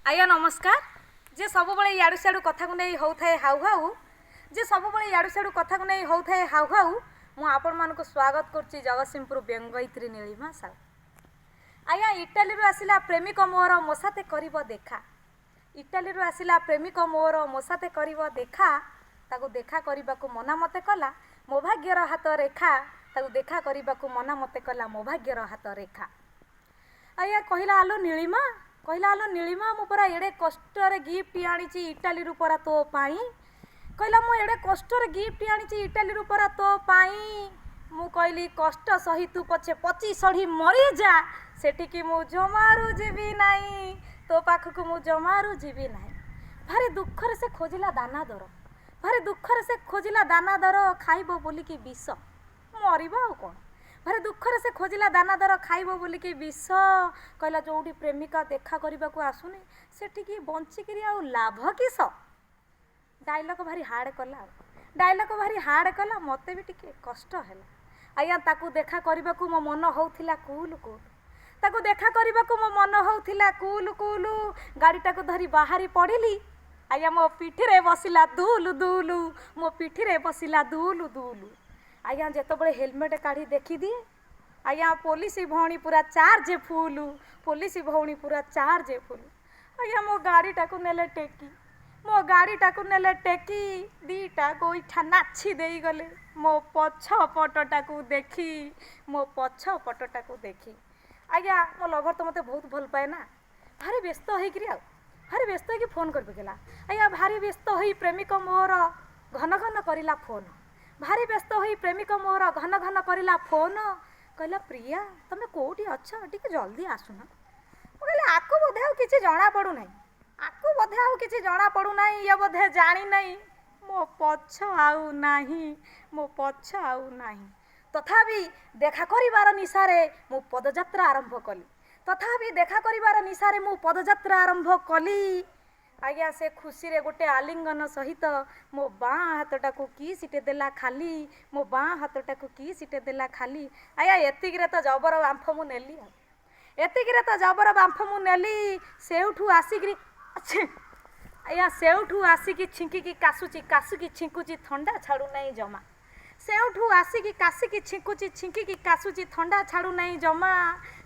आज्ञा नमस्कार। जे सब बड़े याडू सियाडू कथा को नहीं होता है हाउ हाउ जे सब बड़े याडू सियाडू कथा को नहीं होता है हाउ हाउ मु आपण मानको स्वागत करछि जगतसिंहपुर व्यंगयत्री नीलिमा साहू। आज्ञा इटाली रु आसिला प्रेमिक मोर मो साथे करिवो देखा। इटाली रु आसिला प्रेमिक मोर मो साथे करिवो देखा। ताको देखा करबाकू मना मते कला मो भाग्यर हाथ रेखा। ताको देखा करबाकू मना मते कला मो भाग्यर हाथ रेखा। आज्ञा कहला आलो नीलिमा कहला आलो नीलिमा मु परा एडे कष्टरे गिफ्ट आनीची इटाली रु परा तो पाई। कहला मु एडे कष्टरे गिफ्ट आनीची इटाली रु परा तो पाई। मु कहली कष्ट सही तू पछे पची सड़ी मरी जा सेठिकी मु जमारू जीवी नाही तो पाखकू मु जमारू जीवी नाही। भारी दुखरे से खोजिला दाना दर भारी दुखरे से खोजिला दाना दर खाइबो बोलिकी विष मरिबो आ कोन। भारी दुखरे से खोजिला दाना दर खाइबो बोलिकी विष। कहला जोडी प्रेमिका देखा करबा को आसुनी सेठिकी बंचिकिरी आ लाभ किस। डायलॉग भारी हार्ड कला डायलॉग भारी हार्ड कला मते भी टिके कष्ट हैला। आज्ञा ताकू देखा करबा को मो मन होउथिला कूल कूल ताकू देखा करबा को मो मन होउथिला कूल कूल। गाड़ीटा को धरी बाहरी पड़िली। आज्ञा मो पिठिरे बसिला दुलु दुलु मो पिठिरे बसिला दुलु दुलु। आज्ञा जेतबळे हेलमेट काढी देखी दिए आज्ञा पुलिस भौणी पूरा चार्ज फुल पुलिस भौणी पूरा चार्ज फुल। आज्ञा मो गाड़ीटा को नेले टेकी मो गाड़ीटा को नेले टेकी दीटा गोईठा नाची देई गले मो पछ पटटा को देखी मो पछ पटटा को देखी। आज्ञा मो लवर तो मते बहुत भल पाए ना भारी व्यस्त होइकरी आ भारी व्यस्त होइकी फोन कर बेला। आज्ञा भारी व्यस्त होई प्रेमिक मोर घन घन करिला फोन भारी व्यस्त होई प्रेमिक मोर घन घन करिला फोन। कहला प्रिया तमे कोठी अच्छा टिके जल्दी आसुना। कहले आकु बोधे आ किछि जणा पडु नै आकु बोधे आ किछि जणा पडु नै ये बोधे जानी नै मो पछ आउ नाही मो पछ आउ नाही। तथापि देखा करिवार निशारे मु पदयात्रा आरंभ कली तथापि देखा करिवार निशारे मु पदयात्रा आरंभ कली। आज्ञा से खुशी रे गोटे आलिंगन सहित मो बाँ हाथटा को की सीटे देला खाली मो बाँ हाथटा को की सीटे देला खाली। आज्ञा एतिकिरे तो जबर बांफ मु नेली एतिकिरे तो जबर बांफ मु नेली। सेउठू आसिकरी आज्ञा सेउठू आसिकी छिंकिकी कासुची कासुकी छिंकुची थंडा छाड़ू नहीं जमा। सेउठू आसिकी कासिकी छिंकुची छिंकिकी कासुची थंडा छाड़ू नहीं जमा।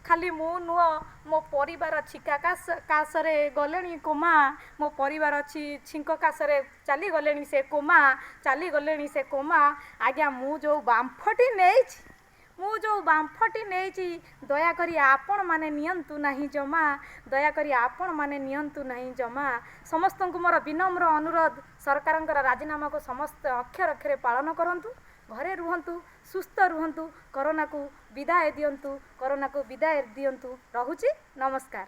खाली मु नुह मो परिवार छिका कासरे गलेनी कोमा मो परिवार अछि छिंक कासरे चली गलेनी से कोमा चली गलेनी से कोमा। आज्ञा मु जो बांफटी नेछि मु जो बांफटी नेछि दया करी आपण माने नियंतु नहीं जमा दया करी आपण माने नियंतु नहीं जमा। समस्त को मोर विनम्र अनुरोध सरकारंकर राजीनामा को समस्त अक्षर अक्षरे पालन करंतु घरे रुहंतु सुस्थ रुहंतु कोरोना को विदाय दियंतु कोरोना को विदाय दियंतु। रहुची नमस्कार।